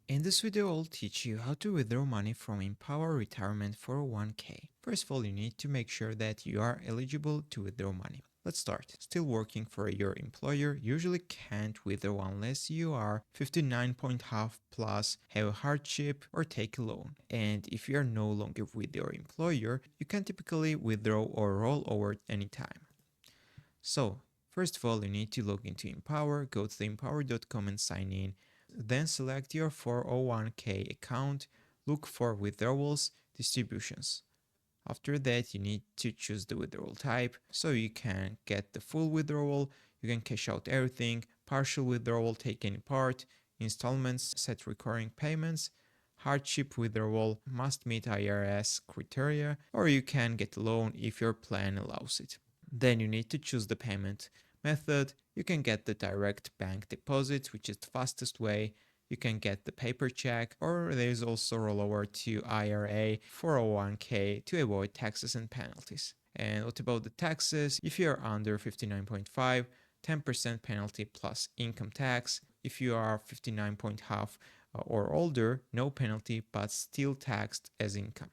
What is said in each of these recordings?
In this video, I'll teach you how to withdraw money from Empower Retirement 401k. First of all, you need to make sure that you are eligible to withdraw money. Let's start. Still working for your employer usually can't withdraw unless you are 59.5 plus, have a hardship, or take a loan. And if you are no longer with your employer, you can typically withdraw or roll over anytime. So, first of all, you need to log into Empower, go to empower.com and sign in. Then select your 401k account, look for withdrawals, distributions. After that, you need to choose the withdrawal type so you can get the full withdrawal, you can cash out everything, partial withdrawal, take any part, installments, set recurring payments, hardship withdrawal, must meet IRS criteria, or you can get a loan if your plan allows it. Then you need to choose the payment method. You can get the direct bank deposit, which is the fastest way. You can get the paper check, or there is also rollover to IRA 401k to avoid taxes and penalties. And what about the taxes? If you are under 59.5, 10% penalty plus income tax. If you are 59.5 or older, no penalty but still taxed as income.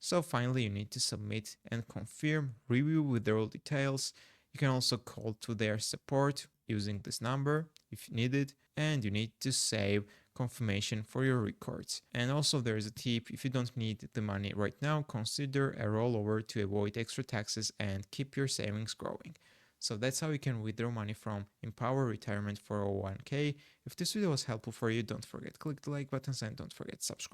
So finally, you need to submit and confirm, review withdrawal details. You can also call to their support using this number if needed, and you need to save confirmation for your records. And also there is a tip: if you don't need the money right now, consider a rollover to avoid extra taxes and keep your savings growing. So that's how you can withdraw money from Empower Retirement 401k. If this video was helpful for you, don't forget click the like buttons and don't forget to subscribe.